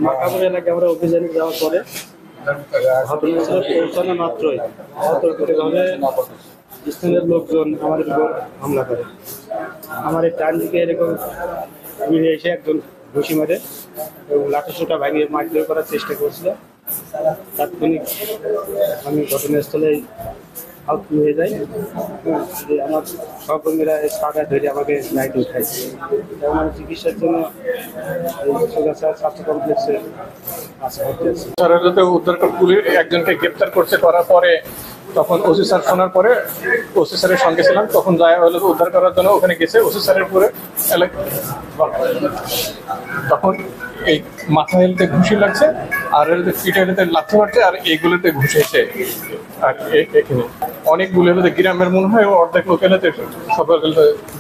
মাকাপুর এলাকায় আমরা অভিযানে যাওয়ার পরে ঘটনাস্থলে পৌঁছানো মাত্রই অতর্কিতভাবে স্থানীয় লোকজন আমাদের উপর হামলা করে। আমার এই ডান দিকে এরকম ঘুরে এসে একজন ঘুষি মারে এবং লাঠিসোঁটা ভাঙিয়ে মারধর করার চেষ্টা করছিল। তাৎক্ষণিক আমি ঘটনাস্থলে আউট হয়ে যাই। আমার সহকর্মীরা ছাড়া ধরে আমাকে লাইট উঠাইছে এবং আমার চিকিৎসার জন্য সোগাছা স্বাস্থ্য কমপ্লেক্সে উদ্ধার পুলিশ একজনকে গ্রেপ্তার করছে, করার পরে তখন ওসি স্যার শোনার পরে ওসি স্যারের সঙ্গে ছিলাম, তখন যায় হলো উদ্ধার করার জন্য ওখানে গেছে। ওসি স্যারের উপরে তখন এই মাথা হেলতে ঘুষি লাগছে, আর পিঠে হেলতে লাথি মারছে, আর এইগুলোতে ঘুষেছে। আর এখানে অনেকগুলো হলে গ্রামের মনে হয় অর্ধেক লোক এলাতে সবার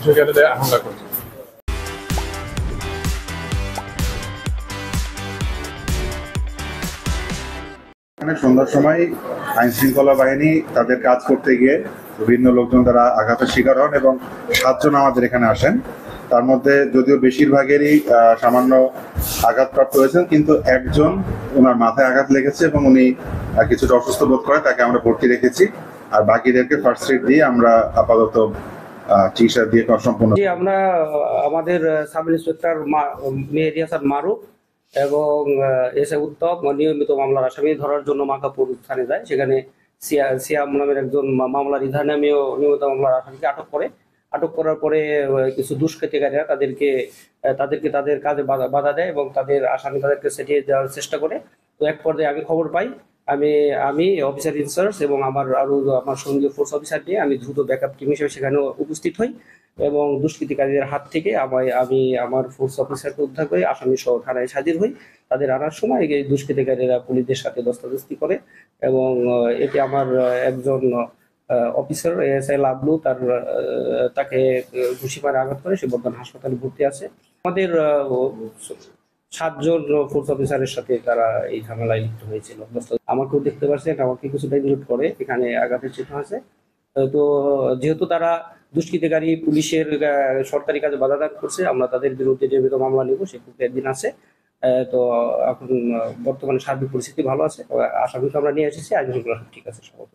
ঝুঁকে এলাতে হামলা করছে। সন্ধ্যার সময় আইন শৃঙ্খলা বাহিনী তাদের কাজ করতে গিয়ে বিভিন্ন লোকজন তারা আঘাতের শিকার হন এবং 7 জন আমাদের এখানে আসেন। তার মধ্যে যদিও বেশিরভাগেরই সামান্য আঘাতপ্রাপ্ত হয়েছেন, কিন্তু একজন ওনার মাথায় আঘাত লেগেছে এবং উনি কিছুটা অসুস্থ বোধ করে, তাকে আমরা ভর্তি রেখেছি। আর বাকিদেরকে ফার্স্ট এড দিয়ে আমরা আপাতত চিকিৎসা দিয়ে সম্পূর্ণ। আমরা আমাদের সাব ইন্সপেক্টর মেহেদি হাসান মারুফ এবং এসে উত্তম নিয়মিত মামলার আসামি ধরার জন্য মাকাপুর থানে যায়। সেখানে সিয়াম নামের একজন মামলার ইধা নামেও নিয়মিত মামলার আসামিকে আটক করার পরে কিছু দুষ্কৃতিকারীরা তাদেরকে তাদের কাজে বাধা দেয় এবং তাদেরকে সেটিয়ে দেওয়ার চেষ্টা করে। তো এক পর্যায়ে আমি খবর পাই, আমি অফিসার ইনচার্জ এবং আমার সঙ্গীয় ফোর্স অফিসার নিয়ে আমি দ্রুত ব্যাকআপ টিম হিসেবে সেখানে উপস্থিত হই এবং দুষ্কৃতিকারীদের হাত থেকে আমি আমার ফোর্স অফিসারকে উদ্ধার করে আসামি সহ থানায় হাজির হই। তাদের আনার সময় এই দুষ্কৃতিকারীরা পুলিশদের সাথে ধস্তাধস্তি করে এবং এতে আমার একজন অফিসার এএসআই লাবলু তাকে ঘুষি মারে আঘাত করে, সে বর্তমান হাসপাতালে ভর্তি আছে। আমাদের 7 জন ফোর্স অফিসারের সাথে তারা এই ঝামেলায় লিপ্ত হয়েছিল। আমাকেও দেখতে পাচ্ছেন, আমাকে কিছুটা ইনজুর্ড করে, এখানে আঘাতের চিহ্ন আছে। তো যেহেতু তারা দুষ্কৃতিকারী পুলিশের সরকারি কাজে বাধা দান করছে, আমরা তাদের বিরুদ্ধে নিয়মিত মামলা নেব, সে প্রক্রিয়ার দিন আছে। তো এখন বর্তমানে সার্বিক পরিস্থিতি ভালো আছে, আসামিকে আমরা নিয়ে এসেছি, আইন শৃঙ্খলা ঠিক আছে সব।